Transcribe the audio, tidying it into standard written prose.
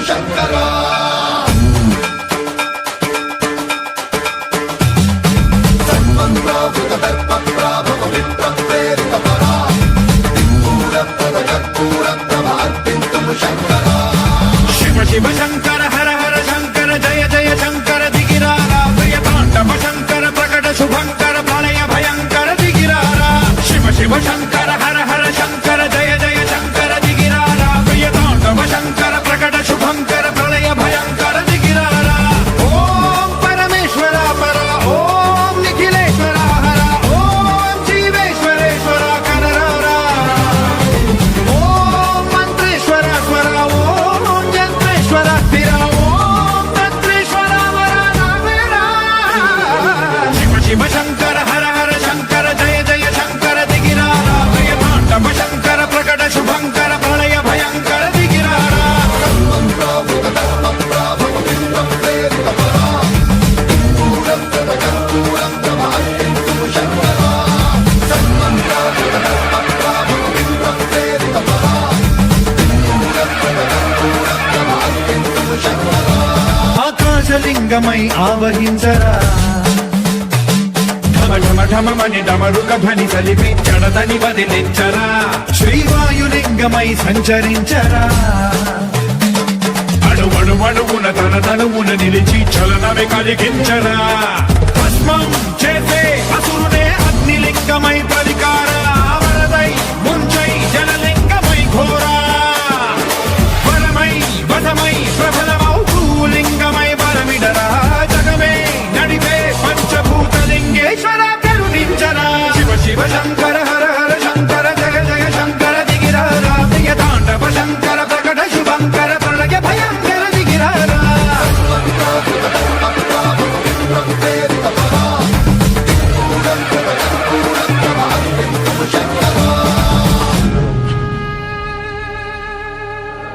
శంకరా శివ శివ శంకర హర హర శంకర జయ జయ శంకర దిగిరారా ప్రియ తాండవ శంకర ప్రకట శుభంకర ప్రళయ భయంకర దిగిరారా శివ శివ శంకర హర హర శంకర జయ జయ శంకర దిగిరారా ప్రియ తాండవ శంకర ప్రకట శుభంకర ప్రళయ భయంకర దిగిరారా ఓం పరమేశ్వర పర ఓం నిఖిలేశ్వర హర ఓం జీవేశ్వరేశ్వర కనరారా ఓం మంత్రేశ్వర స్వర ఓం జంత్రేశ్వర స్థిర ఓం తంత్రేశ్వర వర నావేరా శివ శివ శంకర హర హర శంకర జయ జయ శంకర దిగిరారా ప్రియ తాండవ శంకర ప్రకట శుభంకర ప్రళయ భయంకర దిగిరారా ఆకాశలింగమై ఆవహించరా ఢమ ఢమ ఢమమని డమరుక ధ్వని సలిపి జడదని వదిలించరా శ్రీవాయులింగమై సంచరించరా అణువణువున తన తనువున నిలిచి చలనమే కలిగించరా భస్మం చేసే